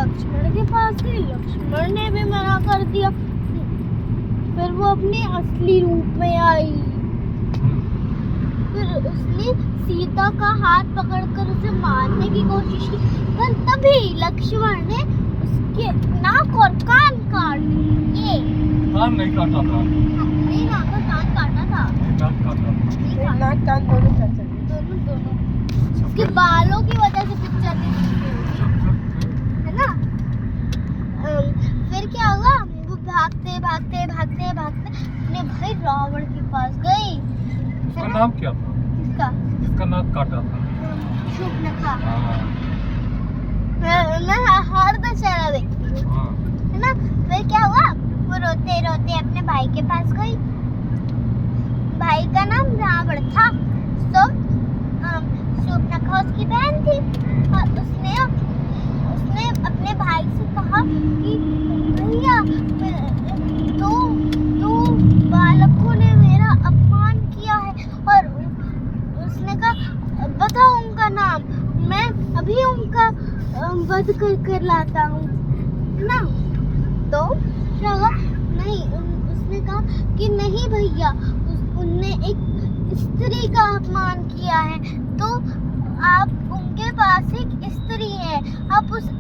लक्ष्मण के पास गई, लक्ष्मण ने भी मना कर दिया। फिर वो अपने असली रूप में आई। फिर उसने सीता का हाथ पकड़कर उसे मारने की कोशिश की, पर तभी लक्ष्मण ने उसके नाक और कान काट दिए। कान नहीं काटा था। नहीं, नाक और कान काटा था। नाक काटा था। नाक कान दोनों काट दिए। दोनों उसके बालों की वजह से पिक्चर है ना। फिर क्या हुआ, वो भागते भागते भागते भागते अपने भाई रावण के पास गई। उसका नाम क्या था? किसका? जिसका नाक काटा था। शूर्पणखा। हाँ। मैं हर दशहरा देखती हूँ, हाँ। है ना। फिर क्या हुआ, वो रोते रोते अपने भाई के पास गई। भाई का नाम रावण था, तो शूर्पणखा उसकी बहन थी। और उसने अपने भाई से कहा कि भैया, दो बालकों ने मेरा अपमान किया है। और उसने कहा बताओ उनका नाम, मैं अभी उनका वध कर लाता हूँ, है ना। तो क्या हुआ, नहीं, उसने कहा कि नहीं भैया, उनने एक स्त्री का अपमान किया है, तो आप उनके पास एक स्त्री है, आप उस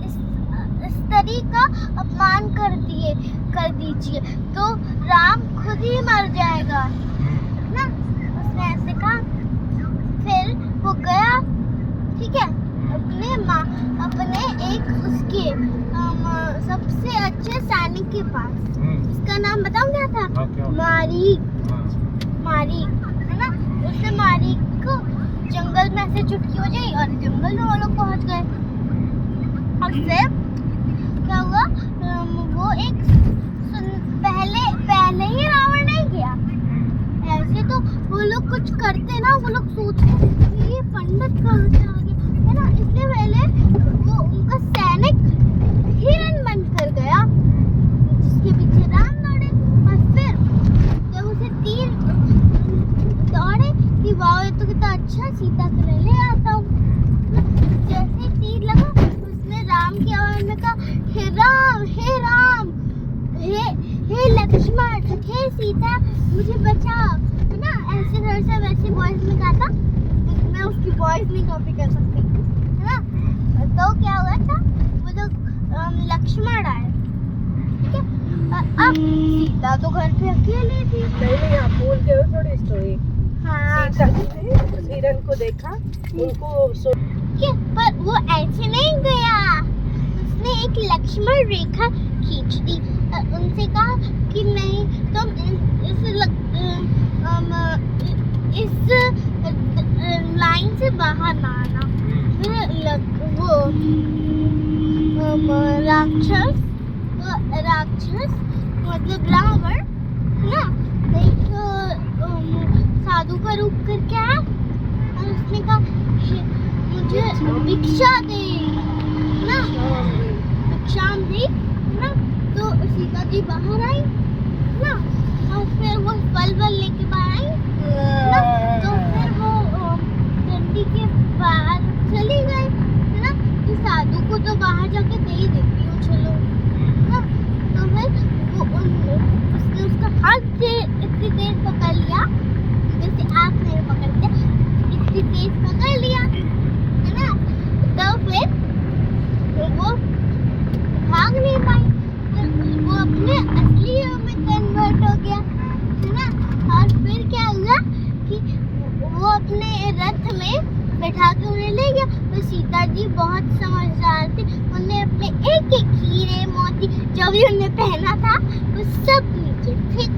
स्त्री का अपमान कर दीजिए तो राम खुद ही मर जाएगा, ना। उसने ऐसे कहा। फिर वो गया, ठीक है, अपने एक उसके सबसे अच्छे सैनिक के पास। इसका नाम बताऊं क्या था? हाँ, क्या? मारीक, है ना। उसने मारीक को जंगल में से चुटकी बजाई और जंगल में वो लोग पहुंच गए। और फिर क्या हुआ, वो एक पहले ही रावण नहीं गया। ऐसे तो वो लोग कुछ करते ना, वो लोग सोचते कि ये पंडित कहाँ से आ गया, है ना। इसलिए पहले वो उनका सैनिक हिरण बनकर गया, जिसके पीछे राम दौड़े। और फिर जब उसे तीर दौड़े कि वाह, ये तो कितना अच्छा, सीता के लिए ले आता हूँ। जैसे ही तीर लगा, उसने राम की आवाज में कहा, हे राम, हे राम, हे लक्ष्मण, हे सीता, मुझे बचाओ, है ना। ऐसे थोड़ा सा वैसे वॉइस में कहा था, मैं उसकी वॉइस नहीं कॉपी कर सकती, है ना। तो क्या हुआ था, वो जो लक्ष्मण आए, ठीक है। अब सीता तो घर पे अकेली थी। नहीं, आप भूल गए हो थोड़ी स्टोरी। हाँ, सीता जी ने उस हिरण को देखा, उनको पर वो ऐसे नहीं गया, उसने एक लक्ष्मण रेखा खींच दी। उनसे कहा कि नहीं, तुम इस लाइन से बाहर ना आना। फिर वो राक्षस मतलब रावण, ना, एक साधु का रूप करके आया और उसने कहा मुझे भिक्षा दे, ना, भिक्षाम दे, ना। तो सीता जी बाहर आई, ना, और फिर वो बल लेके बाहर आई, ना। तो फिर वो डंडी के बाहर चली गई, है ना। इस साधु को तो बाहर जाके दे ही देती हूँ, चलो, ना। तो फिर उसने उसका हाथ से इतनी देर पकड़ लिया, जैसे आप मेरे पकड़ते, इतनी तेज पकड़ लिया, है ना। तो फिर वो भाग नहीं पाई, वो अपने असली रूप में कन्वर्ट हो गया, है ना। और फिर क्या हुआ कि वो अपने रथ में बैठा के उन्हें ले गया। तो सीता जी बहुत समझदार थी, उन्हें अपने एक एक हीरे मोती जो भी उन्हें पहना था वो सब नीचे फेंक